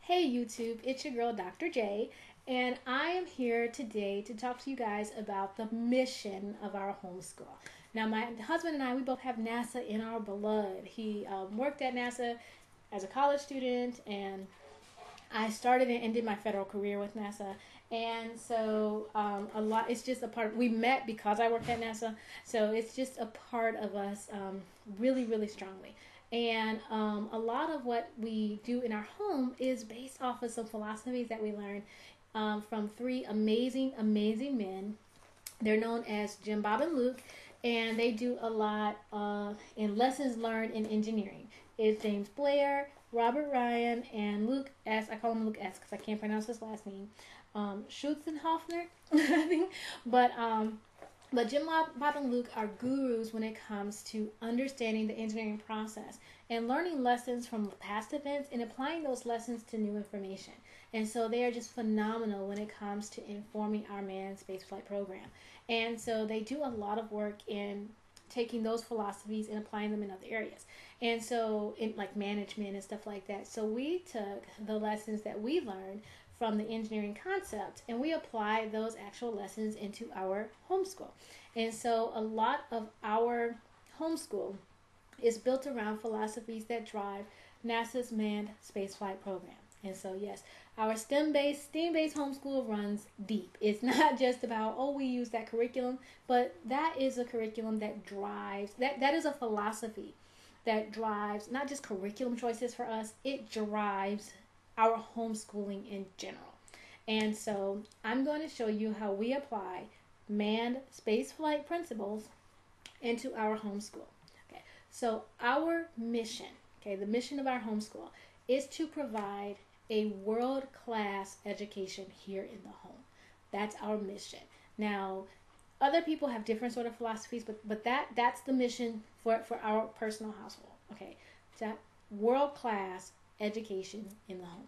Hey YouTube, it's your girl Dr. J, and I am here today to talk to you guys about the mission of our homeschool. Now, my husband and I, we both have NASA in our blood. He worked at NASA as a college student, and I started and ended my federal career with NASA. And so a lot, it's just a part, we met because I worked at NASA. So it's just a part of us really, really strongly. And a lot of what we do in our home is based off of some philosophies that we learned from three amazing, amazing men. They're known as Jim, Bob, and Luke, and they do a lot in lessons learned in engineering. It's James Blair, Robert Ryan, and Luke S. I call him Luke S. because I can't pronounce his last name. Schutzenhoffner, I think. But Jim, Bob, and Luke are gurus when it comes to understanding the engineering process and learning lessons from past events and applying those lessons to new information. And so they are just phenomenal when it comes to informing our manned spaceflight program. And so they do a lot of work in taking those philosophies and applying them in other areas. And so in like management and stuff like that. So we took the lessons that we learned from the engineering concept and we apply those actual lessons into our homeschool. And so a lot of our homeschool is built around philosophies that drive NASA's manned spaceflight program. And so yes, our STEM-based homeschool runs deep. It's not just about, oh, we use that curriculum, but that is a curriculum that drives, that is a philosophy that drives not just curriculum choices for us, it drives our homeschooling in general. And so I'm going to show you how we apply manned spaceflight principles into our homeschool. Okay, so our mission, okay, the mission of our homeschool is to provide a world-class education here in the home. That's our mission. Now, other people have different sort of philosophies, but that's the mission for our personal household. Okay, that world-class education in the home.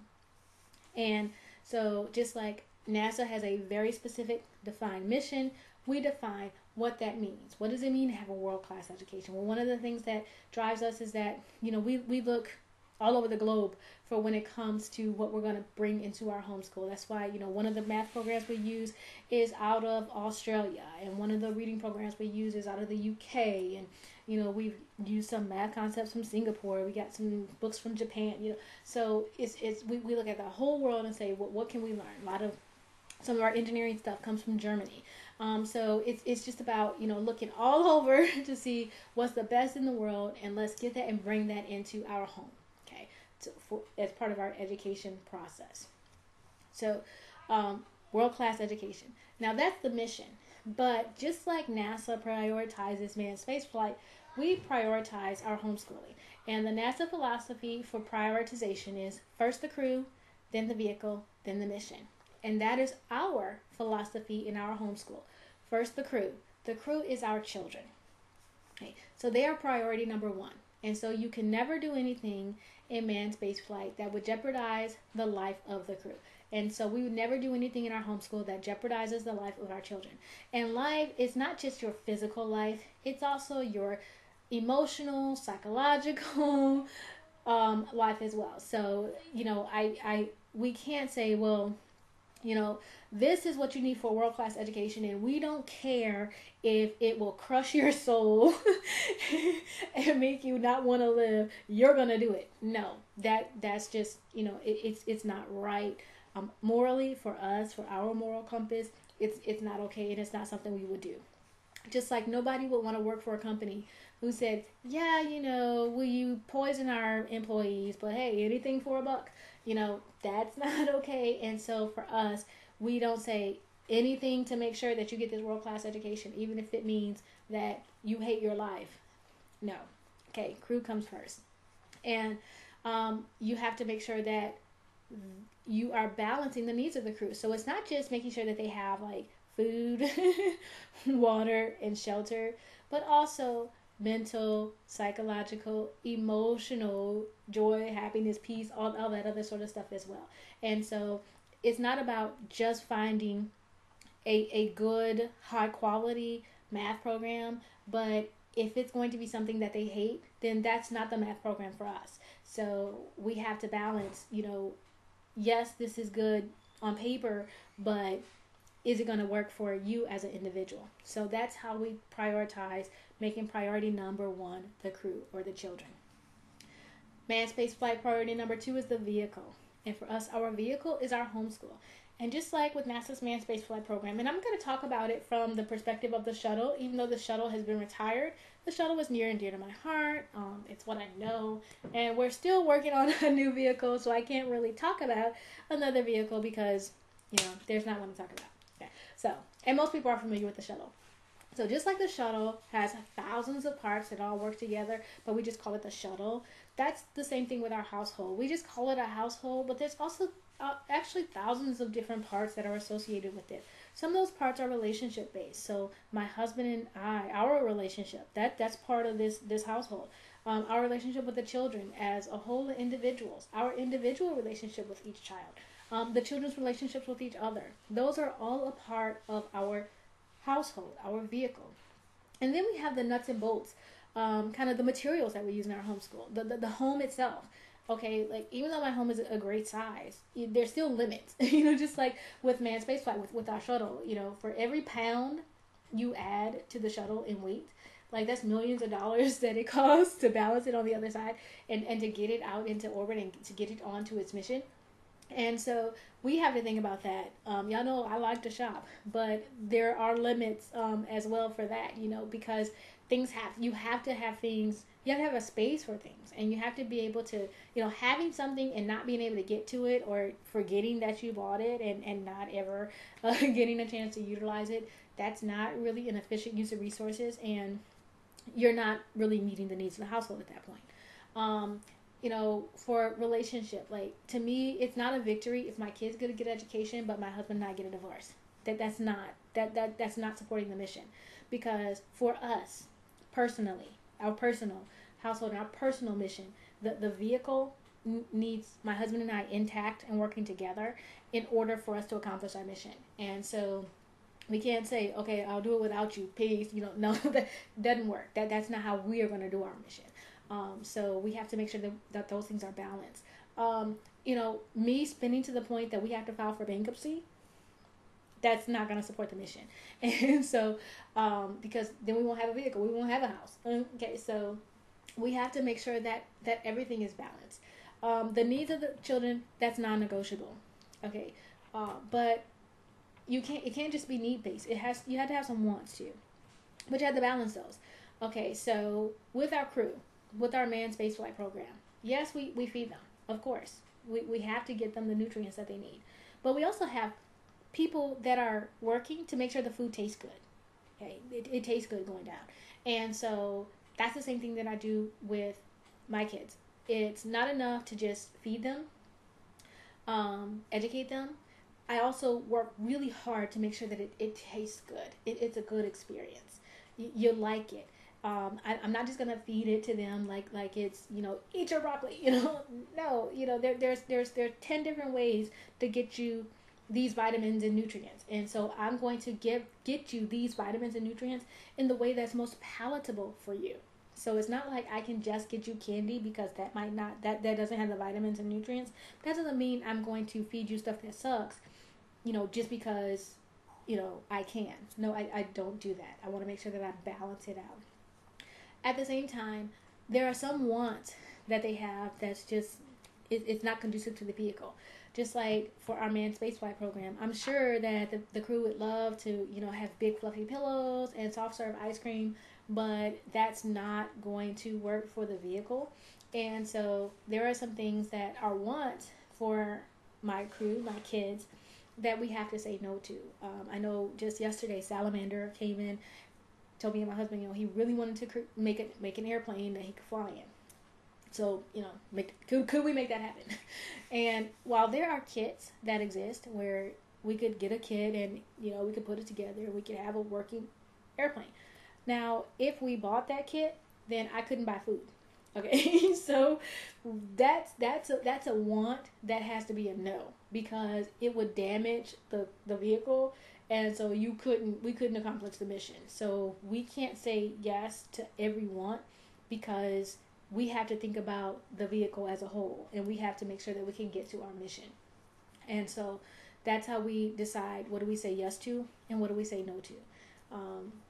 And so just like NASA has a very specific defined mission, we define what that means. What does it mean to have a world-class education? Well, one of the things that drives us is that, we look all over the globe for when it comes to what we're going to bring into our homeschool. That's why, one of the math programs we use is out of Australia, and one of the reading programs we use is out of the UK, and we've used some math concepts from Singapore. We got some books from Japan. So we look at the whole world and say, what can we learn? A lot of some of our engineering stuff comes from Germany. So it's just about looking all over to see what's the best in the world, and let's get that and bring that into our home. Okay, as part of our education process. So world-class education. Now that's the mission. But just like NASA prioritizes manned spaceflight, we prioritize our homeschooling. And the NASA philosophy for prioritization is first the crew, then the vehicle, then the mission. And that is our philosophy in our homeschool. First the crew. The crew is our children. Okay, so they are priority number one. And so you can never do anything in manned spaceflight that would jeopardize the life of the crew. And so we would never do anything in our homeschool that jeopardizes the life of our children. And life is not just your physical life, it's also your emotional, psychological life as well. So, we can't say, well, this is what you need for a world-class education, and we don't care if it will crush your soul and make you not want to live. You're going to do it. No, that's just, it's not right. Morally, for us, for our moral compass, it's not okay, and it's not something we would do. Just like nobody would want to work for a company who said, yeah, will you poison our employees, but hey, anything for a buck. That's not okay. And so for us, we don't say anything to make sure that you get this world-class education, even if it means that you hate your life. No. Okay, crew comes first. And you have to make sure that you are balancing the needs of the crew. So it's not just making sure that they have like food, water, and shelter, but also mental, psychological, emotional, joy, happiness, peace, all that other sort of stuff as well. And so it's not about just finding a good, high quality math program, but if it's going to be something that they hate, then that's not the math program for us. So we have to balance, yes, this is good on paper, but is it going to work for you as an individual? So that's how we prioritize, making priority number one the crew or the children. Manned space flight priority number two is the vehicle. And for us, our vehicle is our homeschool. And just like with NASA's manned space flight program, and I'm going to talk about it from the perspective of the shuttle, even though the shuttle has been retired, the shuttle was near and dear to my heart. It's what I know. And we're still working on a new vehicle, so I can't really talk about another vehicle because, there's not one to talk about. Okay. So, and most people are familiar with the shuttle. So just like the shuttle has thousands of parts that all work together, but we just call it the shuttle, that's the same thing with our household. We just call it a household, but there's also actually thousands of different parts that are associated with it. Some of those parts are relationship based. So my husband and I, our relationship, that's part of this household. Our relationship with the children as a whole individuals, our individual relationship with each child, the children's relationships with each other. Those are all a part of our household, our vehicle. And then we have the nuts and bolts, kind of the materials that we use in our homeschool, the home itself. Okay, like even though my home is a great size, there's still limits, just like with manned spaceflight, with our shuttle, for every pound you add to the shuttle in weight, like that's millions of dollars that it costs to balance it on the other side and to get it out into orbit and to get it onto its mission. And so we have to think about that. Y'all know I like to shop, but there are limits as well for that, because you have to have things, you have to have a space for things, and you have to be able to, having something and not being able to get to it or forgetting that you bought it and not ever getting a chance to utilize it, that's not really an efficient use of resources, and you're not really meeting the needs of the household at that point. For relationship, like to me, it's not a victory if my kids get a good education, but my husband and I get a divorce. That's not supporting the mission, because for us personally, our personal household and our personal mission, the vehicle needs my husband and I intact and working together in order for us to accomplish our mission. And so we can't say, okay, I'll do it without you, peace. No, that doesn't work. That's not how we are going to do our mission. So we have to make sure that those things are balanced. Me spending to the point that we have to file for bankruptcy, that's not going to support the mission. And so, because then we won't have a vehicle, we won't have a house. Okay, so we have to make sure that everything is balanced. The needs of the children, that's non-negotiable. Okay, but it can't just be need-based. You have to have some wants too, but you have to balance those. Okay, so with our crew, with our manned spaceflight program, yes, we feed them, of course. We have to get them the nutrients that they need. But we also have people that are working to make sure the food tastes good. Okay, it tastes good going down. And so that's the same thing that I do with my kids. It's not enough to just feed them, educate them. I also work really hard to make sure that it tastes good. It's a good experience. You like it. I'm not just gonna feed it to them like it's eat your broccoli. No. There's 10 different ways to get you these vitamins and nutrients, and so I'm going to get you these vitamins and nutrients in the way that's most palatable for you. So it's not like I can just get you candy because that doesn't have the vitamins and nutrients. That doesn't mean I'm going to feed you stuff that sucks, just because I can. No, I don't do that. I want to make sure that I balance it out. At the same time, there are some wants that they have that's just, it's not conducive to the vehicle. Just like for our manned spaceflight program, I'm sure that the crew would love to, have big fluffy pillows and soft serve ice cream, but that's not going to work for the vehicle. And so there are some things that are wants for my crew, my kids, that we have to say no to. I know just yesterday, Salamander came in, told me and my husband, he really wanted to make an airplane that he could fly in. So, could we make that happen? And while there are kits that exist where we could get a kit and, we could put it together and we could have a working airplane. Now, if we bought that kit, then I couldn't buy food. Okay, so that's a want that has to be a no, because it would damage the vehicle, and so we couldn't accomplish the mission. So we can't say yes to every want, because we have to think about the vehicle as a whole, and we have to make sure that we can get to our mission. And so that's how we decide what do we say yes to and what do we say no to.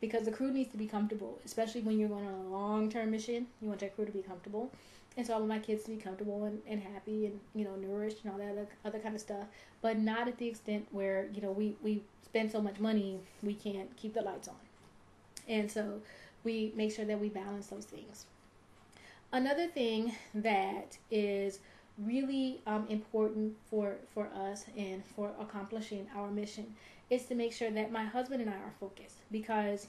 Because the crew needs to be comfortable, especially when you're going on a long-term mission. You want your crew to be comfortable. And so I want my kids to be comfortable and happy and, nourished and all that other kind of stuff. But not at the extent where, we spend so much money, we can't keep the lights on. And so we make sure that we balance those things. Another thing that is really important for us and for accomplishing our mission is to make sure that my husband and I are focused, because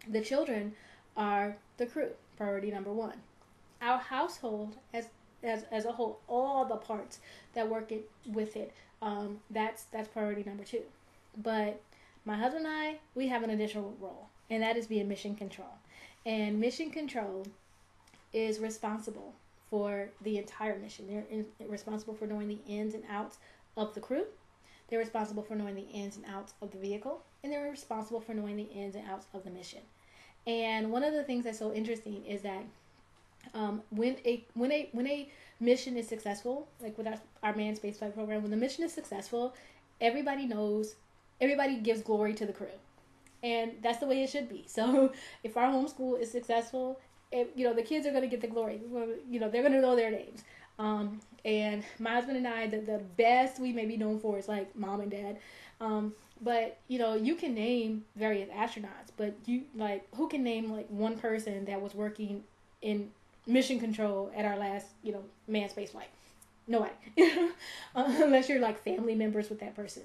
the children are the crew, priority number one. Our household as a whole, all the parts that work with it, that's priority number two. But my husband and I, we have an additional role, and that is being mission control. And mission control is responsible for the entire mission. They're responsible for knowing the ins and outs of the crew. They're responsible for knowing the ins and outs of the vehicle, and they're responsible for knowing the ins and outs of the mission. And one of the things that's so interesting is that when a mission is successful, like with our manned spaceflight program, when the mission is successful, everybody gives glory to the crew, and that's the way it should be. So if our homeschool is successful, the kids are going to get the glory. They're going to know their names. And my husband and I, the best we may be known for is like mom and dad. But you can name various astronauts, but who can name like one person that was working in mission control at our last, manned space flight? Nobody. Unless you're like family members with that person.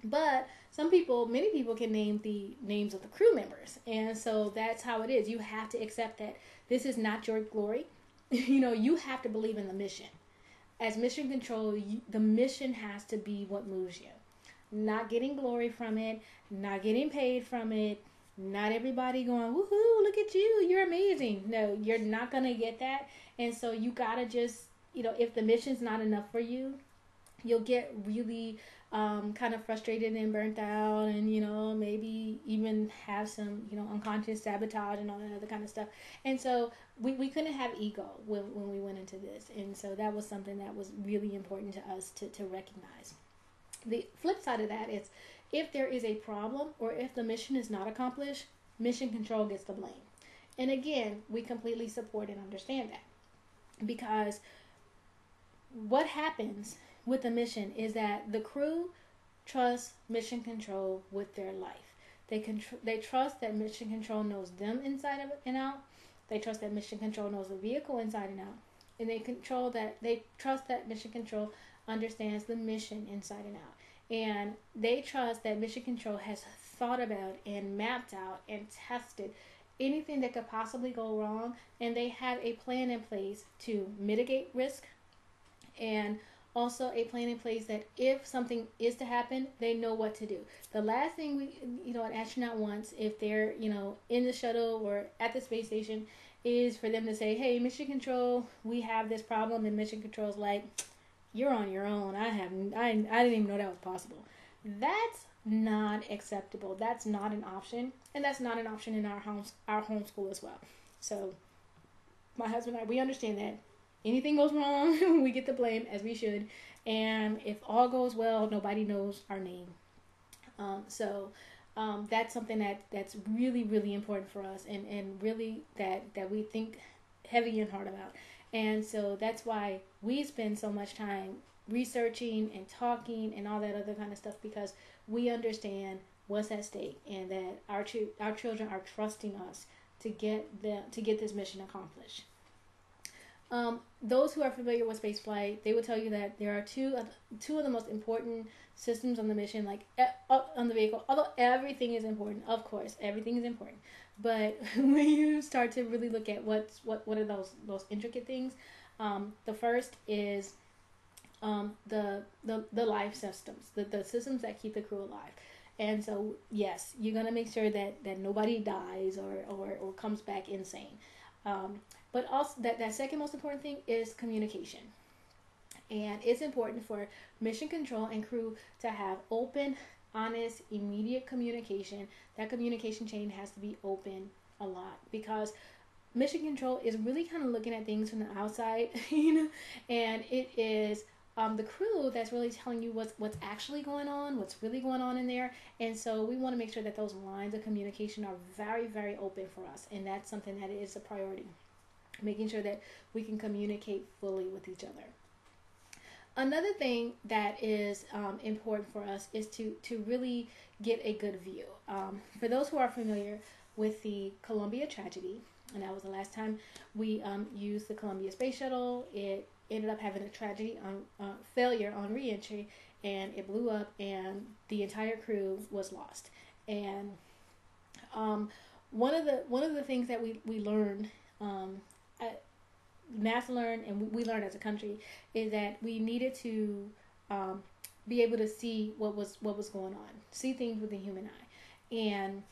But many people can name the names of the crew members. And so that's how it is. You have to accept that this is not your glory. You have to believe in the mission. As mission control, the mission has to be what moves you. Not getting glory from it, not getting paid from it, not everybody going, woohoo, look at you, you're amazing. No, you're not going to get that. And so you got to just, if the mission's not enough for you, you'll get really kind of frustrated and burnt out, and maybe even have some unconscious sabotage and all that other kind of stuff. And so we couldn't have ego when we went into this, and so that was something that was really important to us to recognize. The flip side of that is, if there is a problem or if the mission is not accomplished, mission control gets the blame. And again, we completely support and understand that, because what happens with the mission is that the crew trusts mission control with their life. They trust that mission control knows them inside and out. They trust that mission control knows the vehicle inside and out. And they trust that mission control understands the mission inside and out. And they trust that mission control has thought about and mapped out and tested anything that could possibly go wrong, and they have a plan in place to mitigate risk, and also a plan in place that if something is to happen, they know what to do. The last thing an astronaut wants, if they're, in the shuttle or at the space station, is for them to say, hey, mission control, we have this problem, and mission control's like, you're on your own. I didn't even know that was possible. That's not acceptable. That's not an option, and that's not an option in our homeschool as well. So my husband and I, we understand that anything goes wrong, we get the blame, as we should. And if all goes well, nobody knows our name. So that's something that's really, really important for us, and really that we think heavy and hard about. And so that's why we spend so much time researching and talking and all that other kind of stuff, because we understand what's at stake, and that our children are trusting us to get this mission accomplished. Those who are familiar with spaceflight, they will tell you that there are two of the most important systems on the mission, like on the vehicle. Although everything is important, of course, everything is important. But when you start to really look at what are those intricate things, the first is the life systems, the systems that keep the crew alive. And so yes, you're gonna make sure that nobody dies or comes back insane. But also that second most important thing is communication. And it's important for mission control and crew to have open, honest, immediate communication. That communication chain has to be open a lot, because mission control is really kind of looking at things from the outside, and it is the crew that's really telling you what's actually going on, what's really going on in there. And so we want to make sure that those lines of communication are very, very open for us. And that's something that is a priority, making sure that we can communicate fully with each other. Another thing that is important for us is to really get a good view. For those who are familiar with the Columbia tragedy, and that was the last time we used the Columbia Space Shuttle, it ended up having a tragedy on failure on reentry, and it blew up, and the entire crew was lost. And one of the things that we learned, NASA learned, and we learned as a country, is that we needed to be able to see what was going on, see things with the human eye. And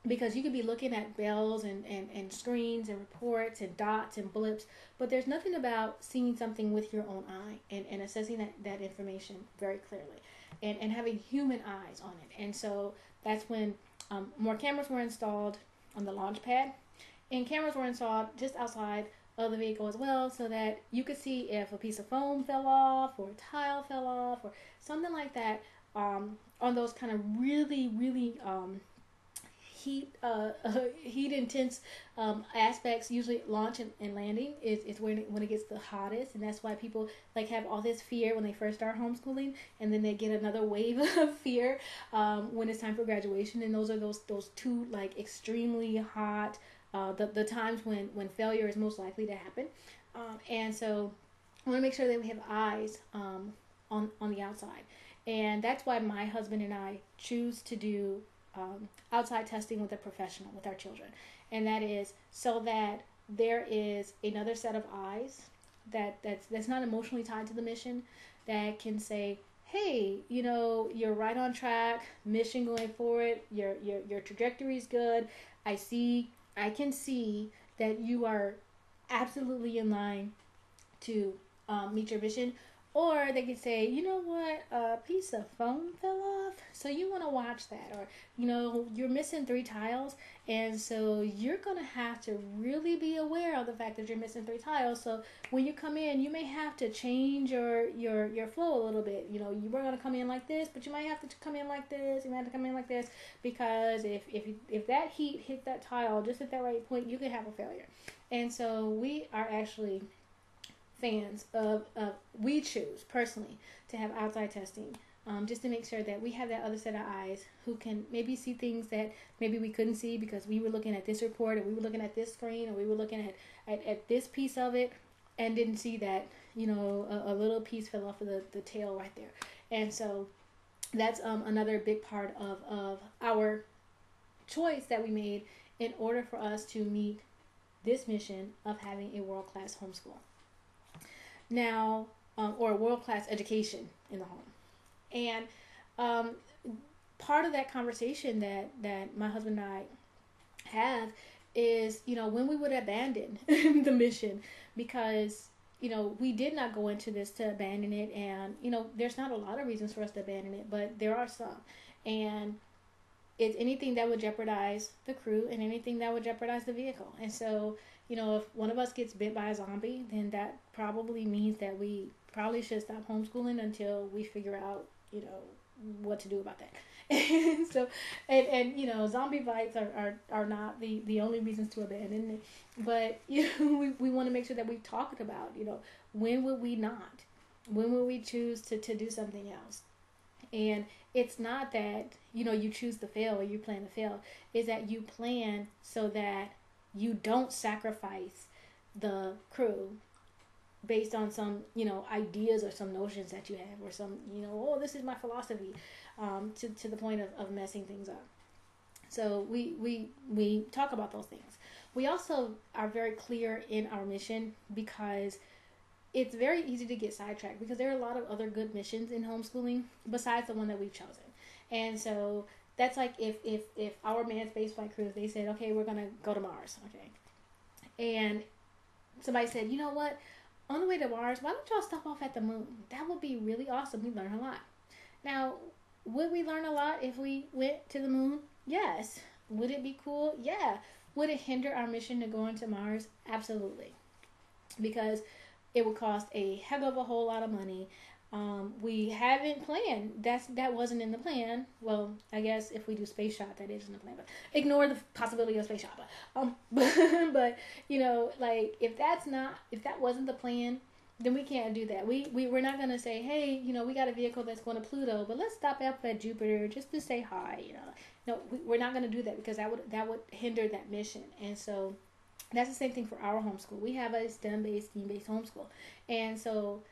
because you could be looking at bells and screens and reports and dots and blips, but there's nothing about seeing something with your own eye and assessing that information very clearly and having human eyes on it. And so that's when more cameras were installed on the launch pad, and cameras were installed just outside of the vehicle as well, so that you could see if a piece of foam fell off or a tile fell off or something like that, on those kind of really heat intense aspects. Usually launch and landing is when it gets the hottest, and that's why people like have all this fear when they first start homeschooling, and then they get another wave of fear when it's time for graduation. And those are those two like extremely hot the times when failure is most likely to happen. And so I want to make sure that we have eyes on the outside, and that's why my husband and I choose to do outside testing with a professional with our children. And that is so that there is another set of eyes that's not emotionally tied to the mission, that can say, hey, you're right on track, mission going forward, your trajectory is good, I can see that you are absolutely in line to meet your mission. Or they could say, you know what, a piece of foam fell off, so you want to watch that. Or, you're missing 3 tiles, and so you're going to have to really be aware of the fact that you're missing 3 tiles. So when you come in, you may have to change your flow a little bit. You were going to come in like this, but you might have to come in like this. You might have to come in like this, because if that heat hit that tile just at that right point, you could have a failure. And so we are actually fans of we choose personally to have outside testing, just to make sure that we have that other set of eyes who can maybe see things that maybe we couldn't see because we were looking at this report, or we were looking at this screen, or we were looking at this piece of it and didn't see that a little piece fell off of the tail right there. And so that's another big part of our choice that we made in order for us to meet this mission of having a world-class homeschool. Now, or world-class education in the home. And part of that conversation that my husband and I have is, when we would abandon the mission, because, we did not go into this to abandon it. And, there's not a lot of reasons for us to abandon it, but there are some. And it's anything that would jeopardize the crew and anything that would jeopardize the vehicle. And so, if one of us gets bit by a zombie, then that probably means that we probably should stop homeschooling until we figure out, what to do about that. And so, and zombie bites are not the only reasons to abandon it. But, we want to make sure that we've talked about, when would we not? When would we choose to do something else? And it's not that, you choose to fail or you plan to fail. It's that you plan so that you don't sacrifice the crew based on some, ideas or some notions that you have, or some, this is my philosophy, to the point of messing things up. So we talk about those things. We also are very clear in our mission, because it's very easy to get sidetracked, because there are a lot of other good missions in homeschooling besides the one that we've chosen. And so that's like if our manned spaceflight crew, they said, okay, we're going to go to Mars. Okay. And somebody said, you know what? On the way to Mars, why don't y'all stop off at the moon? That would be really awesome. We'd learn a lot. Now, would we learn a lot if we went to the moon? Yes. Would it be cool? Yeah. Would it hinder our mission to go into Mars? Absolutely. Because it would cost a heck of a whole lot of money. We haven't planned. That wasn't in the plan. Well, I guess if we do space shot, that is in the plan. But ignore the possibility of space shot. But like if that wasn't the plan, then we can't do that. We're not gonna say, hey, we got a vehicle that's going to Pluto, but let's stop up at Jupiter just to say hi. No, we're not gonna do that because that would hinder that mission. And so that's the same thing for our homeschool. We have a STEM-based, theme-based homeschool, and so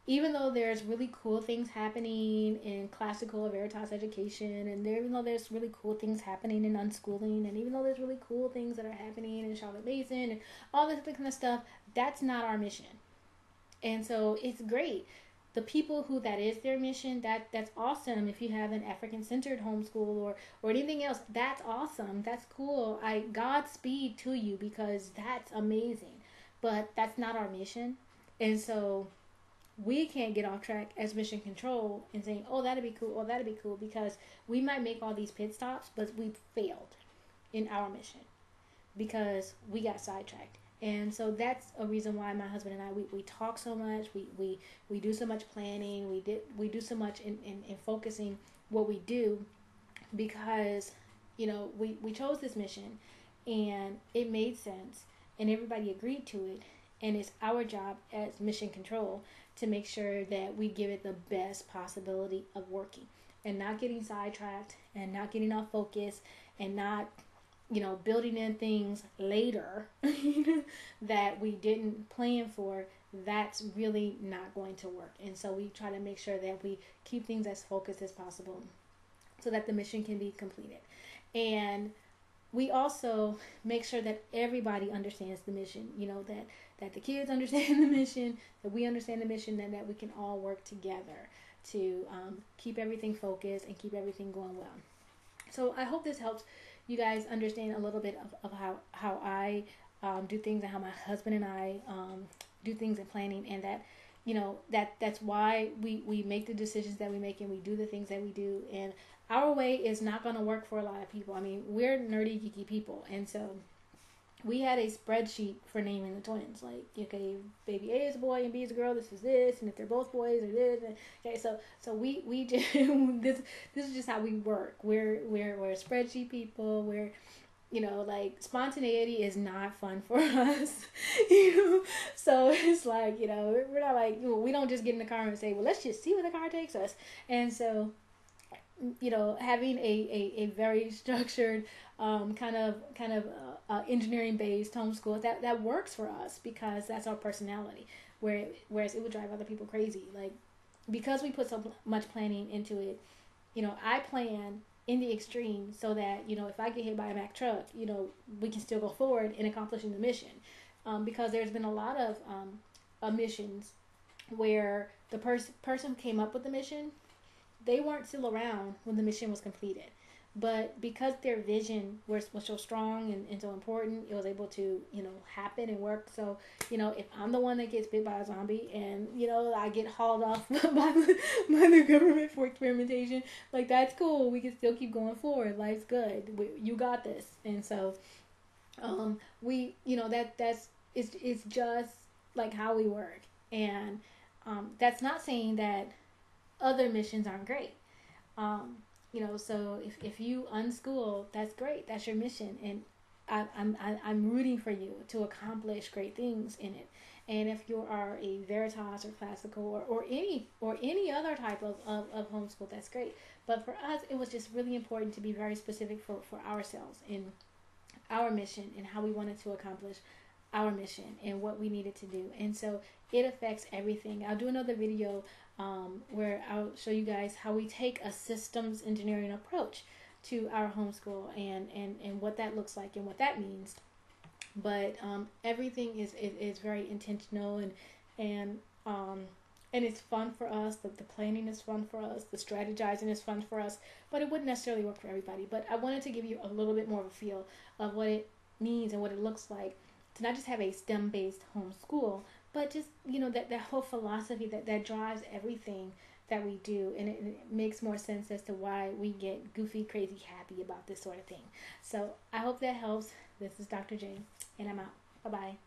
even though there's really cool things happening in classical or veritas education, and even though there's really cool things happening in unschooling, and even though there's really cool things that are happening in Charlotte Mason and all this kind of stuff, that's not our mission. And so it's great. The people who that is their mission, that's awesome. If you have an African-centered homeschool or anything else, that's awesome. That's cool. Godspeed to you, because that's amazing. But that's not our mission. And so we can't get off track as mission control and saying, oh, that'd be cool, because we might make all these pit stops, but we failed in our mission because we got sidetracked. And so that's a reason why my husband and I, we talk so much, we do so much planning, we do so much in focusing what we do, because we chose this mission and it made sense and everybody agreed to it, and it's our job as mission control to make sure that we give it the best possibility of working and not getting sidetracked and not getting off focus and not building in things later that we didn't plan for. That's really not going to work. And so we try to make sure that we keep things as focused as possible so that the mission can be completed. And we also make sure that everybody understands the mission, that the kids understand the mission, that we understand the mission, and that we can all work together to keep everything focused and keep everything going well. So I hope this helps you guys understand a little bit of how I do things, and how my husband and I do things in planning, and that that's why we make the decisions that we make and we do the things that we do. And our way is not going to work for a lot of people. I mean, we're nerdy, geeky people, and so we had a spreadsheet for naming the twins. Like, okay, baby A is a boy and B is a girl. This is this, and if they're both boys, or this. And, okay, so we just this is just how we work. We're spreadsheet people. We're like, spontaneity is not fun for us. So it's like we're not like, we don't just get in the car and say, well, let's just see where the car takes us. And so having a very structured kind of engineering based homeschool that works for us, because that's our personality. Whereas it would drive other people crazy, like, because we put so much planning into it. I plan in the extreme so that if I get hit by a Mack truck, we can still go forward in accomplishing the mission, because there's been a lot of missions where the person who came up with the mission, they weren't still around when the mission was completed. But because their vision was so strong and so important, it was able to, happen and work. So, if I'm the one that gets bit by a zombie and, I get hauled off by the government for experimentation, like, that's cool. We can still keep going forward. Life's good. You got this. And so, it's just like how we work. And that's not saying that other missions aren't great. So if you unschool, that's great. That's your mission, and I'm rooting for you to accomplish great things in it. And if you are a Veritas or classical or any other type of homeschool, that's great. But for us, it was just really important to be very specific for ourselves in our mission and how we wanted to accomplish our mission and what we needed to do. And so it affects everything. I'll do another video where I'll show you guys how we take a systems engineering approach to our homeschool and what that looks like and what that means. But everything is very intentional and it's fun for us. The planning is fun for us. The strategizing is fun for us. But it wouldn't necessarily work for everybody. But I wanted to give you a little bit more of a feel of what it means and what it looks like to not just have a STEM-based homeschool, but just, that whole philosophy that drives everything that we do. And it makes more sense as to why we get goofy, crazy, happy about this sort of thing. So I hope that helps. This is Dr. J, and I'm out. Bye-bye.